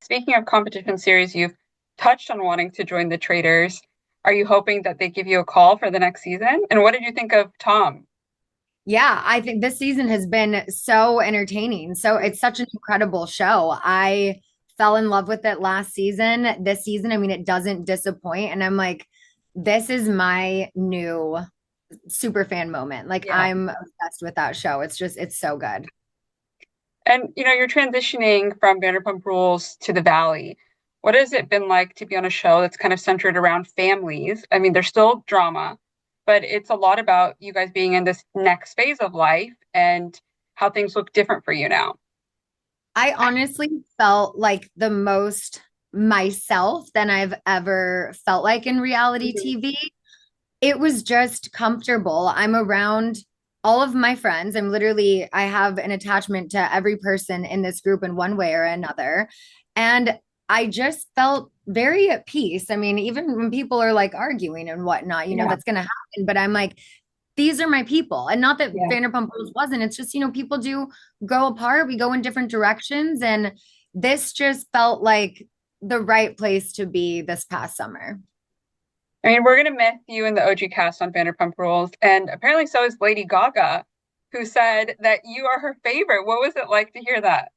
speaking of competition series, you've touched on wanting to join the Traitors. Are you hoping that they give you a call for the next season? And what did you think of Tom? Yeah, I think this season has been so entertaining. So it's such an incredible show. I fell in love with it last season. This season, I mean, it doesn't disappoint. And I'm like, this is my new super fan moment. Like, Yeah. I'm obsessed with that show. It's so good. And you're transitioning from Vanderpump Rules to the Valley. What has it been like to be on a show that's kind of centered around families? I mean, there's still drama, but it's a lot about you guys being in this next phase of life and how things look different for you now. I honestly felt like the most myself than I've ever felt like in reality Mhm. TV. It was just comfortable. I'm around all of my friends. I have an attachment to every person in this group in one way or another. And I just felt very at peace. I mean, even when people are like arguing and whatnot, Yeah, that's going to happen. But I'm like, these are my people. And not that yeah. Vanderpump Rules wasn't. It's just, people do go apart. We go in different directions. And this just felt like the right place to be this past summer. I mean, we're gonna miss you in the OG cast on Vanderpump Rules, and apparently so is Lady Gaga, who said that you are her favorite. What was it like to hear that?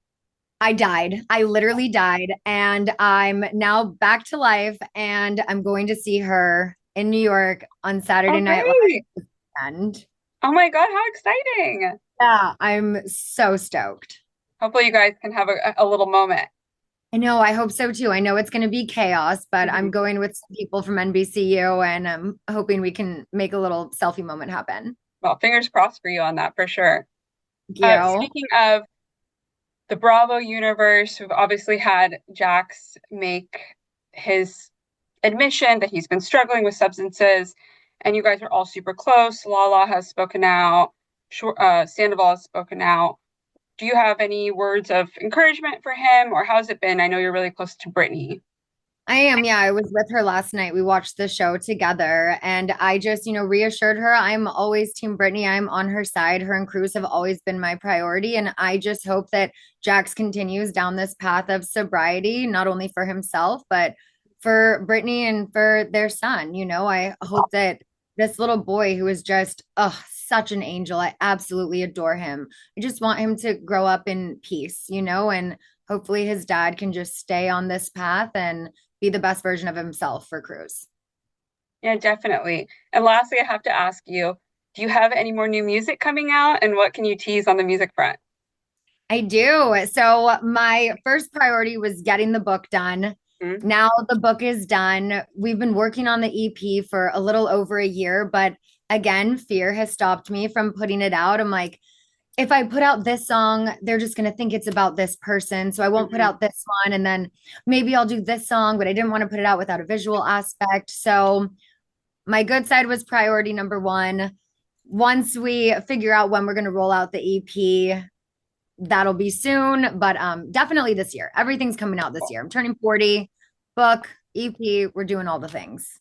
I died. I literally died. And I'm now back to life. And I'm going to see her in New York on Oh, Saturday Night great! Live. And Oh my God, how exciting! yeah, I'm so stoked. Hopefully, you guys can have a little moment. I know. I hope so too. I know it's going to be chaos, but I'm Mhm. going with some people from NBCU and I'm hoping we can make a little selfie moment happen. Well, fingers crossed for you on that for sure. Thank you. Speaking of the Bravo universe, we've obviously had Jax make his admission that he's been struggling with substances, and you guys are all super close. Lala has spoken out, Sandoval has spoken out. Do you have any words of encouragement for him, or how's it been? I know you're really close to Brittany. I am. Yeah, I was with her last night. We watched the show together and I just, reassured her I'm always Team Brittany. I'm on her side. Her and Cruz have always been my priority. And I just hope that Jax continues down this path of sobriety, not only for himself, but for Brittany and for their son. I hope that this little boy who is just, such an angel. I absolutely adore him. I just want him to grow up in peace, and hopefully his dad can just stay on this path and be the best version of himself for Cruz. Yeah, definitely. And lastly, I have to ask you, do you have any more new music coming out, and what can you tease on the music front? I do. So my first priority was getting the book done. Hmm? Now the book is done. We've been working on the EP for a little over a year, but again, fear has stopped me from putting it out. I'm like, if I put out this song, they're just going to think it's about this person. So I won't put Hmm. out this one. And then maybe I'll do this song, but I didn't want to put it out without a visual aspect. So my good side was priority number one. Once we figure out when we're going to roll out the EP, that'll be soon, but definitely this year. Everything's coming out this year. I'm turning 40, book, EP, we're doing all the things.